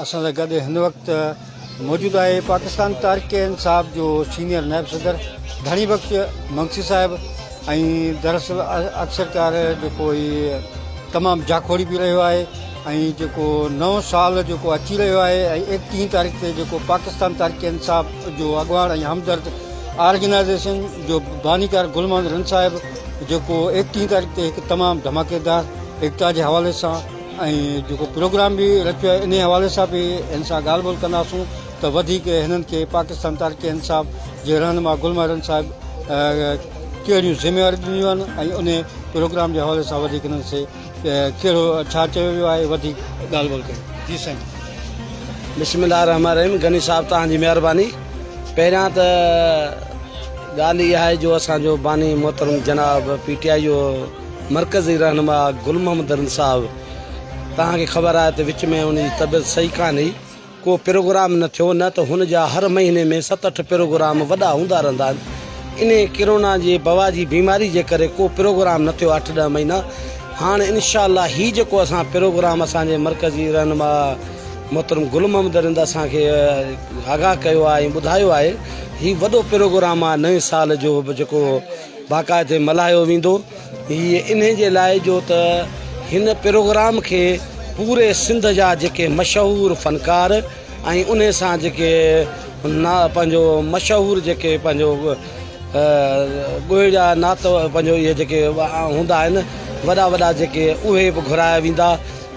असां सां गॾु हिन वक़्तु मौजूदु आहे पाकिस्तान तहरीक इंसाफ़ जो सीनियर नायब सदर घणी वक़्तु मंगसी साहिबु ऐं दरअसल अक्सरकार जेको हीअ तमामु जाखोड़ी बि रहियो आहे ऐं जेको नओं साल जेको अची रहियो आहे ऐं 31 तारीख़ ते जेको पाकिस्तान तहरीक इंसाफ़ जो अॻुवाण ऐं हमदर्द ऑर्गेनाइज़ेशन जो बानीकार गुल मोहम्मद रन साहिबु जेको 31 तारीख़ ते हिकु तमामु धमाकेदार एकता जे हवाले सां ऐं जेको प्रोग्राम बि रखियो आहे इन हवाले सां बि हिन सां ॻाल्हि ॿोल कंदासूं त वधीक हिननि खे पाकिस्तान तहरीक इंसाफ़ जे रहनुमा गुल मोहम्मद रन साहिबु कहिड़ियूं ज़िम्मेवारियूं ॾिनियूं आहिनि ऐं उन प्रोग्राम जे हवाले सां वधीक हिननि से कहिड़ो छा चयो वियो आहे वधीक ॻाल्हि ॿोल कयूं। जी साईं। बिस्मिल्लाह रहमान रहीम। गनी साहब तव्हांजी महिरबानी। पहिरियां त ॻाल्हि इहा आहे जो असांजो बानी मोहतरम जनाब PTI जो मरकज़ी रहनुमा गुल मोहम्मद रन साहिबु तव्हांखे ख़बर आहे त विच में उनजी तबियत सही कान हुई, को प्रोग्राम न थियो, न त हुन जा हर महीने में 7-8 प्रोग्राम वॾा हूंदा रहंदा आहिनि। इन कोरोना जे बवा जी बीमारी जे करे को प्रोग्राम न थियो 8-10 महीना। हाणे इनशाअल्लाह ही जेको असां प्रोग्राम असांजे मरकज़ी रहनुमा मोहतरम गुल मोहम्मद रन असांखे आगाह कयो आहे ऐं ॿुधायो आहे हीउ वॾो प्रोग्राम आहे नए साल जो जेको बाक़ाइदे मल्हायो वेंदो। हीअ इन जे लाइ जो त हिन प्रोग्राम खे पूरे सिंध जा जेके मशहूरु फ़नकार ऐं उन सां जेके पंहिंजो मशहूरु जेके पंहिंजो ॻोहे जा नात पंहिंजो इहे जेके हूंदा आहिनि वॾा वॾा जेके उहे बि घुराया वेंदा,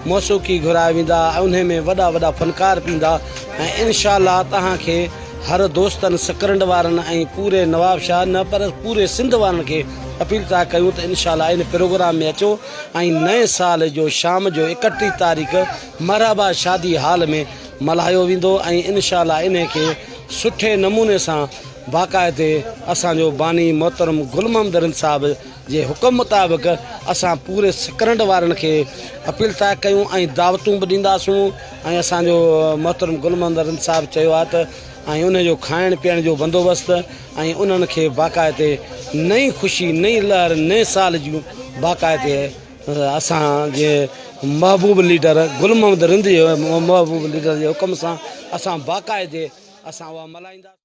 मौसीक़ी घुराया वेंदा ऐं उन में वॾा वॾा फ़नकार बि ईंदा ऐं इनशाअल्लाह तव्हांखे हर दोस्तनि सकरंड वारनि ऐं पूरे नवाबशाह न पर पूरे सिंध वारनि खे अपील था कयूं त इनशाअल्लाह इन प्रोग्राम में अचो ऐं नए साल जो शाम जो 31 तारीख़ मरहबा शादी हाल में मल्हायो वेंदो ऐं इनशाअल्लाह इन खे सुठे नमूने सां बाक़ाइदे असांजो बानी मोहतरम गुल मोहम्मद रन साहिबु जे हुकुम मुताबिक़ असां पूरे सकरंड वारनि खे अपील था कयूं ऐं दावतूं बि ॾींदासूं ऐं असांजो मोहतरम गुल मोहम्मद रन साहिबु चयो आहे त ऐं उनजो खाइण पीअण जो बंदोबस्तु ऐं उन्हनि खे बाक़ाइदे नई ख़ुशी नई लहर नए साल जूं बाक़ाइदे असांजे महबूब लीडर गुल मोहम्मद रन जे महबूब लीडर जे हुकुम सां असां बाक़ाइदे असां उहा मल्हाईंदा।